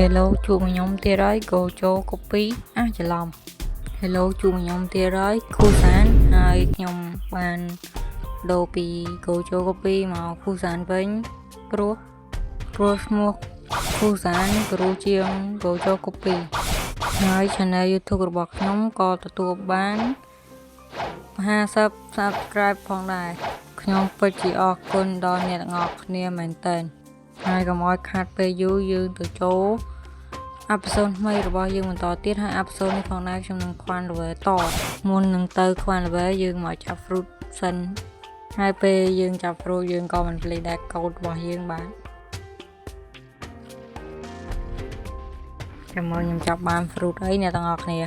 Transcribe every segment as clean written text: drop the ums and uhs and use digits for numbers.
Hello ជួបខ្ញុំទៀតហើយ Go ចូល copy ច្រឡំ Hello ជួបខ្ញុំទៀតហើយ គូសានហើយខ្ញុំបានដូរពី Go ចូល copy មក គូសានវិញព្រោះឈ្មោះគូសានព្រោះជាង Go ចូល copy ហើយ channel YouTube របស់ខ្ញុំក៏ទទួលបាន50 subscribe ផងដែរខ្ញុំពិតជាអរគុណដល់អ្នកទាំងអស់គ្នាមែនទែនហើយកុំឲ្យខាតពេលយូរយើងទៅចូលអេពីសូតថ្មីរបស់យើងបន្តទៀតហើយអេពីសូតនេះផងដែរខ្ញុំនឹងខ្វាន់ level តមុននឹងទៅខ្វាន់ level យើងមកចាប់ fruit សិនហើយពេលយើងចាប់ fruit យើងក៏មិនភ្លេចដែរកូដរបស់យើងបាទចាំមើលខ្ញុំចាប់បាន fruit អីអ្នកទាំងអស់គ្នា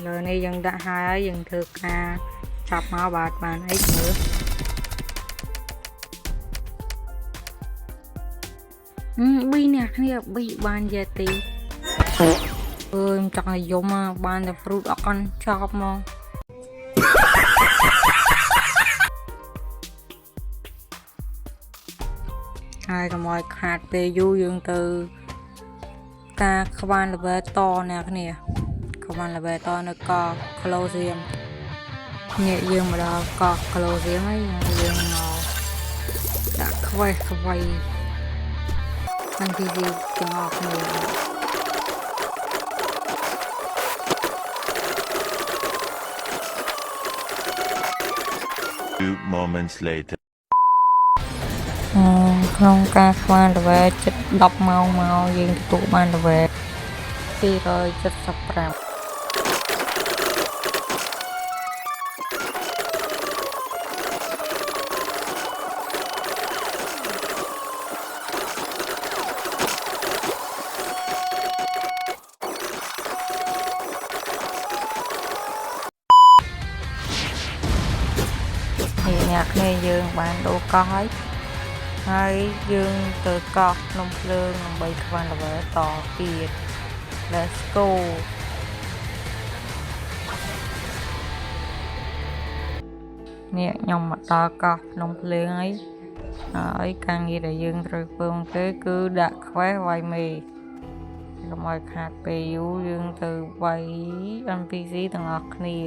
លើនេះយើងដាក់ហើយយើងធ្វើការចាប់មកបានអីមើលប៊ីអ្នកគ្នាប៊ីបានយេទីខ្ញុំចង់ឲ្យយំបានតែ fruit អត់កាន់ចប់មកហើយកុំឲ្យខាតពេលយូរយើងទៅការខ្វាន់ level តអ្នកគ្នាខ្វាន់ level តនៅក Colosseum នេះយើងមកដល់ក Colosseum ហើយយើងមកដាក់ quest អ្វីខាងទីវាទាំងអស់គ្នា Few moments later ក្នុងការខ្វាន់ level ជិត10ម៉ោងមកយើងទទួលបាន level 275អ្នកគ្នាយើងបានដូរកោះហើយយើងទៅកោះភ្នំភ្លើងដើម្បីខ្វាន់ level តទៀត Let's go នេះខ្ញុំមកដល់កោះភ្នំភ្លើងហើយការងារដែលយើងត្រូវធ្វើគឺដាក់ quest វាយមេកុំឲ្យខាតពេលយូរយើងទៅវាយ NPC ទាំងអស់គ្នា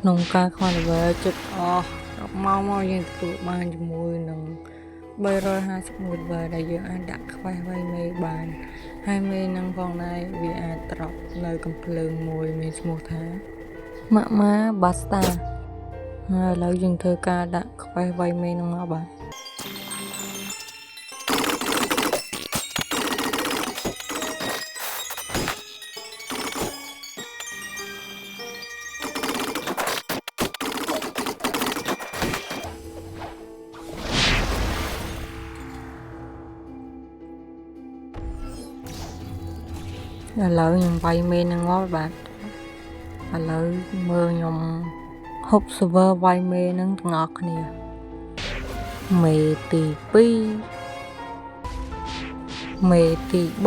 ក្នុងការខ្វាន់ level ជិតអស់10ម៉ោងមកយើងទទួលបានជាមួយនឹង351 level ដែលយើងអាចដាក់ខ្វះវាយមេបានហើយមេនឹងផងដែរវាអាចត្រប់នៅកំភ្លើងមួយមានឈ្មោះថាម៉ាក់ម៉ាបាស្តាហើយឥឡូវយើងធ្វើការដាក់ខ្វះវាយមេនឹងមកបាទឥឡូវខ្ញុំវាយមេនឹងមកបាទឥឡូវមើលខ្ញុំហុប server វាយមេនឹងទាំងអស់គ្នាមេទី2មេទី3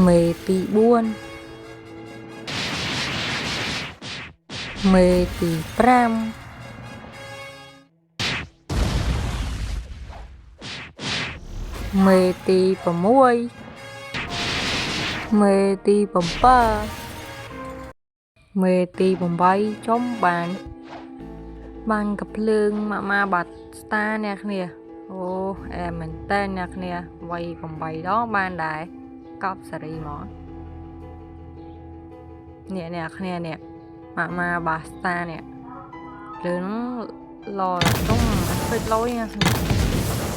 មេទី4មេទី5មេទី6មេទី7មេទី8ចំបានកំភ្លើងម៉ាក់ម៉ាបាត់ស្តាអ្នកគ្នាអូអែមែនតើអ្នកគ្នាវាយ8ដងបានដែរកប់សេរីមកអ្នកគ្នានេះម៉ាក់ម៉ាបាត់ស្តានេះលើនឹងឡតុងពេចលុយអ្នក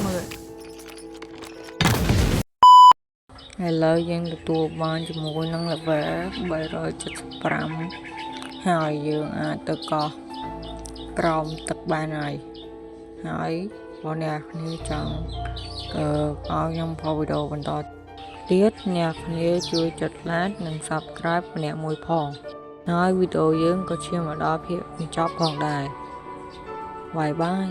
មើលឥឡូវយើងទទួលបានជាមួយនឹង level 375ហើយយើងអាចទៅកោះក្រោមទឹកបានហើយ ហើយបងអ្នកគ្នាចង់ឲ្យខ្ញុំផុសវីដេអូបន្តទៀតអ្នកគ្នាជួយចុច like និង subscribe ម្នាក់មួយផងហើយវីដេអូយើងក៏ឈានមកដល់ភាគបញ្ចប់ផងដែរបាយបាយ